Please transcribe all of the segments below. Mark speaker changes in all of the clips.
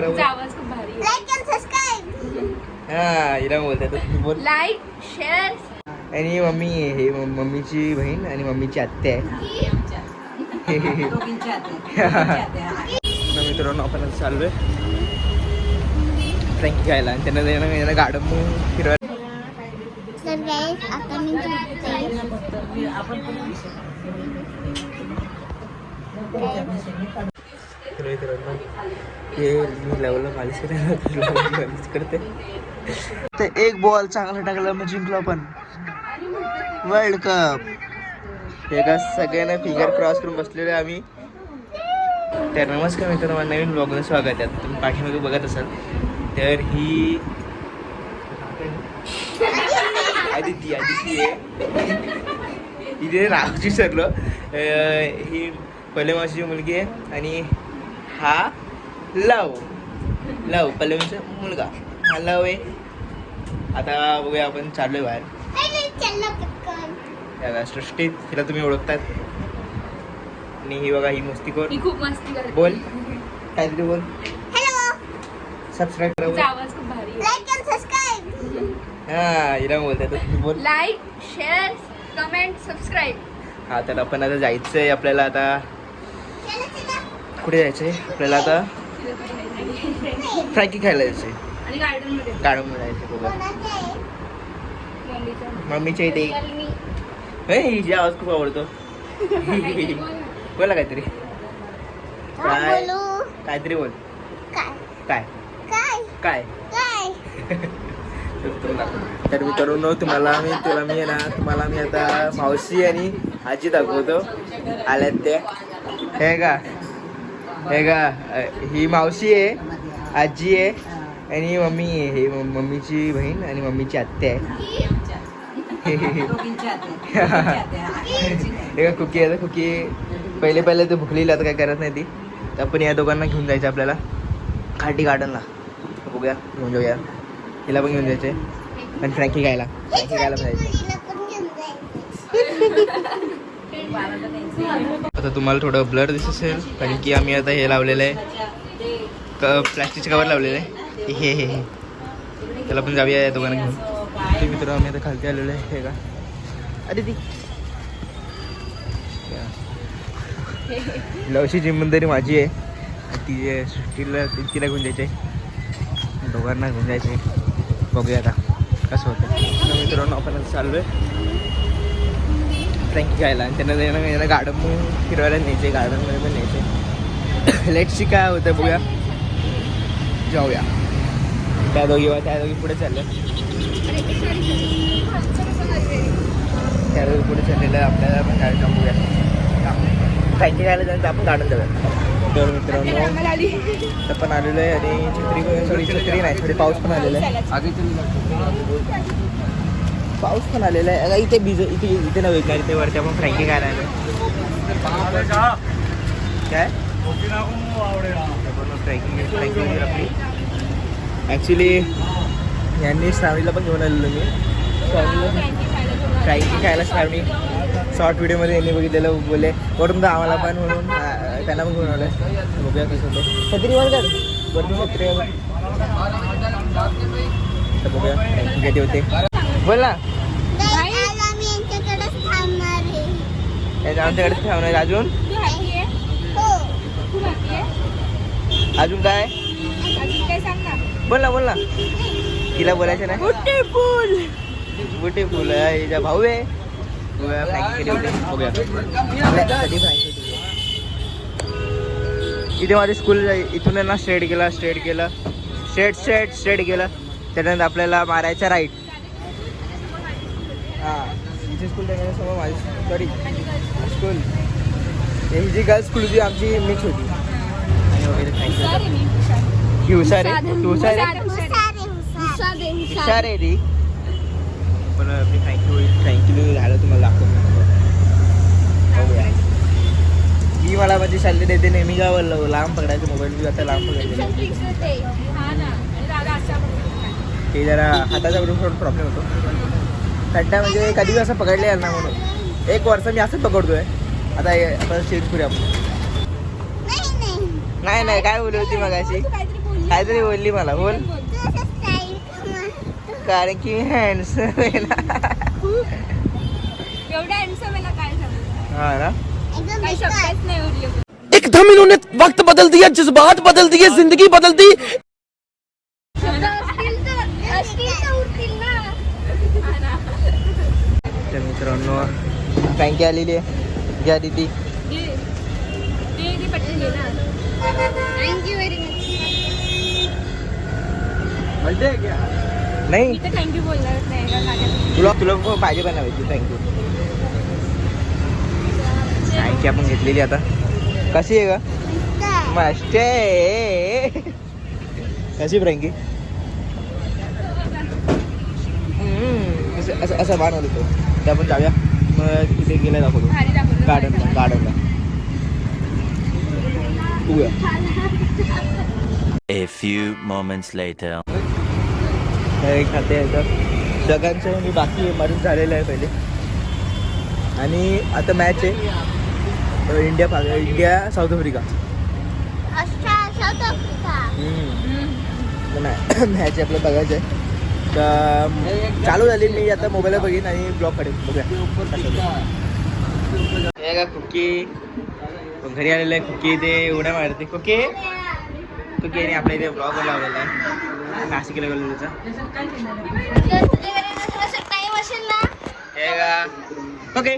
Speaker 1: आवाज खूप भारी आहे.
Speaker 2: Like and subscribe.
Speaker 3: हा हिला बोलतात बोल.
Speaker 1: Like share.
Speaker 3: आणि मम्मी हे मम्मीची बहीण आणि मम्मीची आत्या आहे. तर मित्रांनो आपण आता चाललोय फ्रँकी खायला आणि त्यांना गार्डन फिरवायला.
Speaker 2: तर गाईज आता मी
Speaker 3: मित्रांनो हे मी लेवलला मालिश करते. तर एक बॉल चांगला टाकला मग जिंकलो आपण वर्ल्ड कप. हे का सगळ्यांना फिगर क्रॉस करून बसलेले आम्ही. तर नमस्कार मित्रांनो, नवीन ब्लॉगमध्ये स्वागत आहे. तुम्ही पाठीमागे बघत असाल तर ही आदिती आहे. इथे नावची सरलो ही पहिले मावशीची मुलगी आहे आणि हा लव पल्लवीचा मुलगा. हा लव आहे. आता बघूया आपण चाललोय बाहेर. या सृष्टी तिला तुम्ही ओळखतात आणि ही बघा ही मस्तीखोर.
Speaker 1: ही खूप मस्ती करते.
Speaker 3: बोल काहीतरी बोल.
Speaker 2: हॅलो.
Speaker 3: सबस्क्राईब करा.
Speaker 1: तिचा आवाज खूप भारी आहे.
Speaker 2: Like and subscribe.
Speaker 3: हा हिला बोलतात बोल.
Speaker 1: Like share comment subscribe.
Speaker 3: हा तर आपण आता जायचंय. आपल्याला आता कुठे जायचंय? आपल्याला आता फ्रँकी खायला जायचंय.
Speaker 1: आणि गार्डन मध्ये
Speaker 3: गार्डनमध्ये जायचंय बघा.
Speaker 1: मम्मीच्या.
Speaker 3: मम्मीच्या इथे हिची आवाज खूप आवडतो. बोला काहीतरी. काय
Speaker 2: बोलू.
Speaker 3: काहीतरी बोल.
Speaker 2: काय
Speaker 3: काय
Speaker 2: काय
Speaker 3: काय
Speaker 2: काय
Speaker 3: तर मित्रांनो तुम्हाला मी आता मावशी आणि आजी दाखवतो. आल्यात त्या. हे का ही मावशी आहे, आजी आहे आणि मम्मी आहे. हे मम्मीची बहीण आणि मम्मीची आत्या आहे. हे का कुकी आहे. कुकी पहिले तर भुकलेली, आता काय करत नाही ती. तर आपण या दोघांना घेऊन जायचं आपल्याला खाटी गार्डनला. बघूया घेऊन जाऊया. हिला पण घेऊन जायचंय आणि फ्रँकी खायला पण जायचं. आता तुम्हाला थोडं ब्लर दिसत असेल कारण की आम्ही आता हे लावलेलं आहे प्लॅस्टिकचे कवर लावलेलं आहे. हे त्याला पण जाऊया या दोघांना घेऊन. ते मित्र आम्ही आता खालती आलेलो आहे. हे का अरे ती लवशी जिम्मेदारी माझी आहे. ती तिला घेऊन जायचं आहे. दोघांना घेऊन जायचं आहे. बघूया आता कसं होतं. मित्रांनो आपण आता चाललो आहे फ्रँकी खायला आणि त्यांना गार्डन फिरवायला न्यायचे. गार्डनमध्ये पण न्यायचे. लेट्स काय होतं बघूया. जाऊया. त्या दोघी पुढे चालल्या. त्या दोघी पुढे चाललेलं आपल्याला पण गाडी जाऊन बघूया. फ्रँकी खायला जायचं आपण गार्डन जाऊया. तर मित्रांनो पण आलेलो आहे आणि छत्री नाही थोडी पाऊस पण आलेला आहे. पाऊस पण आलेला आहे. इथे इथे नव्हे का इथे वरती आपण फ्रँकी खायला आलो. काय फ्रँकी आपली ॲक्च्युली यांनी श्रावणीला पण घेऊन आलेलो मी. फ्रँकी खायला श्रावणी शॉर्ट व्हिडिओमध्ये यांनी बघितलेलं बोलले वरून तर आम्हाला पण म्हणून त्यांना पण घेऊन आलं आहे. बघूया कसं होतं. छत्री वर कर वरून छत्री तर बघूया फ्रँकी कधी होते. बोल ना. आमच्याकडे ठेवणार अजून काय बोल ना. तिला बोलायचं नाही. बुटे फुल हिचा भाऊ आहे. इथे माझे स्कूल इथून ना स्ट्रेट गेला स्ट्रेट गेला. त्यानंतर आपल्याला मारायचा राईट. हां हिची स्कूल समोर माझी सॉरी स्कूल ही जी गर्ल्स स्कूल होती आमची मिक्स होती. ही हुशार आहे. तू हुशार आहे ती. पण मी थँक्यू झालं तुम्हाला दाखवतो. मी मला माझी सॅलरी देते नेहमी का लांब पकडायचं मोबाईल. मी आता लांब पकडायचं ते जरा हाताचा थोडा प्रॉब्लेम होतो. खड्डा म्हणजे कधी असं पकडले याल ना म्हणून 1 वर्ष मी असंच पकडतोय. आता चेंज करूया आपण. नाही काय बोलली होती मग अशी. काहीतरी बोलली मला, बोल.
Speaker 2: तू असं स्टाईल
Speaker 3: कारण की हँडसम आहे ना.
Speaker 1: एवढ्या हँडसम आहे ना, काय सांगू.
Speaker 3: हा ना.
Speaker 2: एकदम
Speaker 1: काही
Speaker 2: बेकार.
Speaker 1: शब्दच नाही उरले.
Speaker 4: एकदम इन्होंने वक्त बदल दिया, जज्बात बदल दिए, जिंदगी बदल दी.
Speaker 1: शब्द असतील तर उरतील ना.
Speaker 3: तर मित्रांनो फ्रँकी आलेली आहे. घ्या दीदी.
Speaker 1: ते पटकन घे ना. Thank you very much.
Speaker 3: नाही
Speaker 1: मी तर थँक्यू बोलणारच नाही का लागेल.
Speaker 3: तुला पाहिजे पण हवी. थँक्यू. फ्रँकी आपण घेतलेली आता. कशी आहे का? मस्त आहे. कशी फ्रँकी? असं असं बनवलं होतो. ते आपण जाऊया मग तिथे गेला दाखवतो.
Speaker 1: भारी दाखवलं.
Speaker 3: गार्डनला बघूया.
Speaker 5: A few moments later.
Speaker 3: खाते येतं सगळ्यांचं म्हणजे बाकी मरून झालेलं आहे पहिले. आणि आता मॅच आहे India south Africa.
Speaker 2: South Africa.
Speaker 3: नाही मॅच आपलं बघायचं आहे. तर चालू झाली. मी आता मोबाईलला बघीन आणि ब्लॉग काढेन. बघूया. हे का कुकी घरी आलेलं आहे. कुकी ते उड्या मारते. कुकी आणि आपल्या इथे ब्लॉग लावलेला आहे नाशिकला गेलेलोचा.
Speaker 2: टाइम असेल ना.
Speaker 3: हे का ओके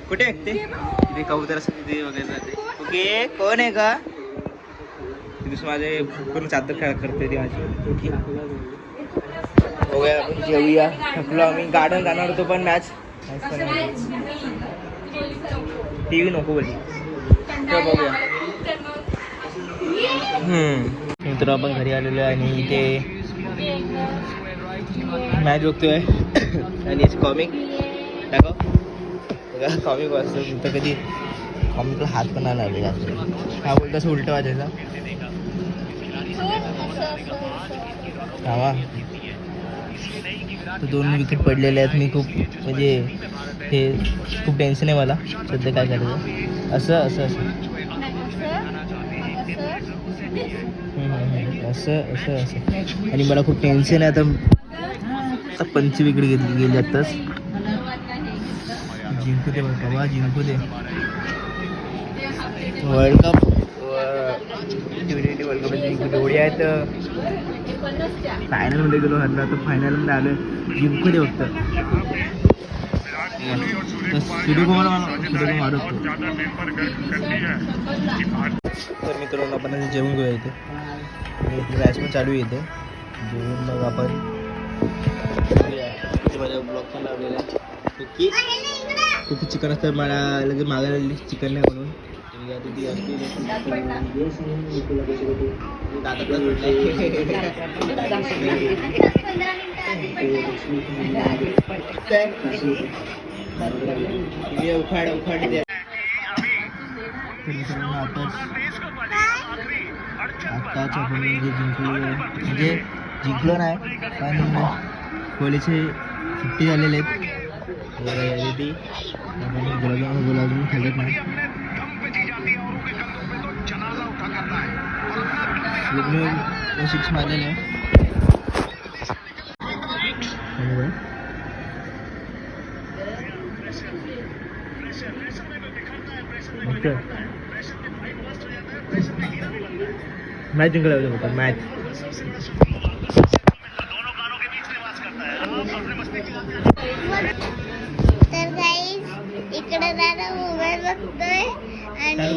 Speaker 3: कुठे ऐकते तिथे कबूतर असं तिथे वगैरे जाते. ओके कोण आहे का? तिथे माझे पूर्ण चादर खेळ करते ती माझी. बघूया आपण जेवूया. थकलो आम्ही. गार्डन जाणार होतो पण मॅच टी व्ही नको बोलली. तर बघूया. मित्र आपण घरी आलेलो आहे आणि इथे मॅच बघतोय. आणि कॉमिक दाखव. कॉमिक वाचतो. तर कधी कॉमिकला हात पण नाही लावले जास्त. हा बोलतो असं उलटं वाजायचा. हा तर 2 विकेट पडलेले आहेत. मी खूप म्हणजे हे खूप टेन्शन आहे मला सध्या. काय करायचं असं असं असं असं असं असं. आणि मला खूप टेन्शन आहे आता 5 विकेट गेली आत्ताच. जिंकू दे बाबा, जिंकू दे. World cup T20 world cup जिंकू दे. एवढी आहेत. फायनलमध्ये गेलो हरला तर फायनलमध्ये आलो. जिंकू दे फक्त. सूर्यकुमार मारतो. तर मित्रांनो आपण जेवून घेऊया. इथे मॅच पण चालू येते. जेवून मग आपण माझ्या ब्लॉग पण लावलेला आहे. कुकी चिकन असतं. मला लगेच मागायला चिकन नाही म्हणून उखाड द्या. आताच आपण म्हणजे जिंकलो नाही पण कोहलीचे 50 झालेले आहेत. गुलाबजामुन खाल्लेत नाही. लग्न 6 मारलेले आहे. मॅच जिंकला होता. मॅच
Speaker 2: तर गाईज इकडे दादा मोबाईल बघतोय आणि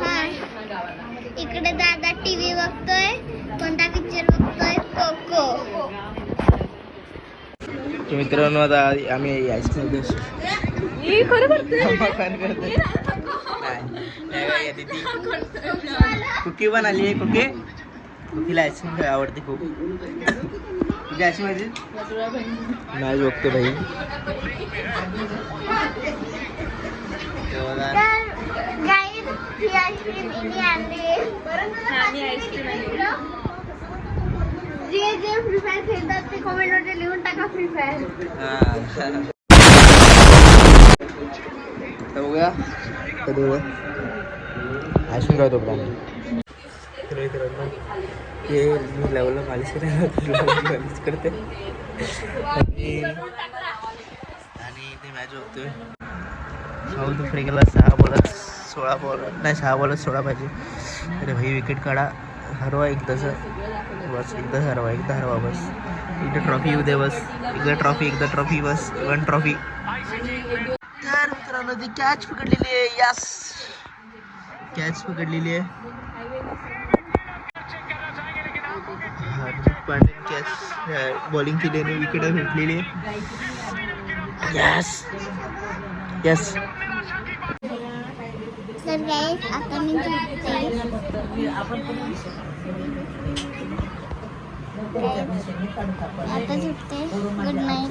Speaker 2: हा इकडे दादा टीव्ही बघतोय. कोणता पिक्चर बघतोय? कोको.
Speaker 3: मित्रांनो आता आम्ही आईस्क्रीम कुकी पण आली आहे. कुकीला आईस्क्रीम आवडते खूप. तुझी आईस्क्रीम माहिती मॅच बघतो भाई.
Speaker 2: गाईज ही आईस्क्रीम इथे आणली. जे फ्री फायर खेळतात ते कमेंट मध्ये लिहून टाका फ्री फायर.
Speaker 3: बघूया कधी आईस्क्रीम खातो. हॅलो मित्रांनो, हे मी लेवलला मालिश करायला मालिश करते आणि ते मॅच बघतोय. साऊथ आफ्रिकेला 6 बॉलात 16 बॉल नाही 6 बॉलात 16 पाहिजे. अरे भाई विकेट काढा, हरवा एकदाचं बस, एकदा हरवा बस. एकदा ट्रॉफी येऊ दे बस, एकदा ट्रॉफी बस, 1 ट्रॉफी. तर मित्रांनो ती कॅच पकडलेली आहे. यस, कॅच पकडलेली आहे. कॅच बॉलिंग केली आणि विकेट भेटलेली आहे. Yes yes.
Speaker 2: तर गाईज आता मी झोपते. आता झोपते. Good night.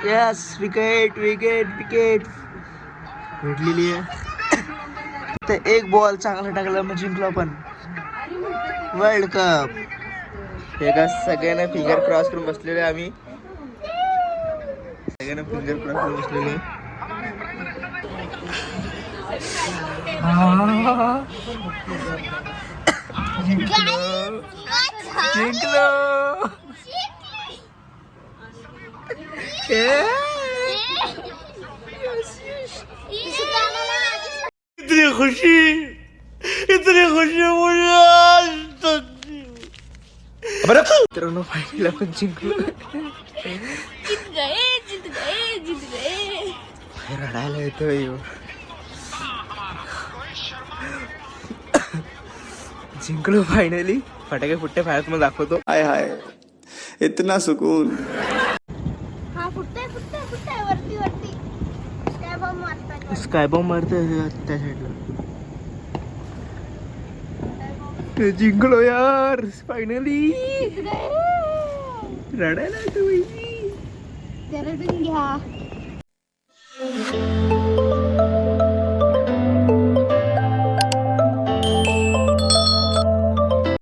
Speaker 3: यस, विकेट भेटलेली आहे. तर एक बॉल चांगला टाकला मग जिंकलो आपण वर्ल्ड कप. हे का सगळ्यांना फिंगर क्रॉस करून बसलेले आम्ही, सगळ्यांना फिंगर क्रॉस करून बसलेले. जिंकलो. इतनी खुशी मुझे आज तक. मित्रांनो फायनल आपण जिंकलो.
Speaker 1: जीत गए.
Speaker 3: रडायला येतोय. जिंकलो फायनली. फटाके फुटते फायर तुम्हाला दाखवतो.
Speaker 6: हाय इतना सुकून.
Speaker 2: हा फुटतंय वरती स्काय बॉम्ब मारतात.
Speaker 3: स्काय बॉम्ब मारतोय त्या साईडला. जिंकलो यार फायनली. रडायला येतो.
Speaker 2: जरा घ्या.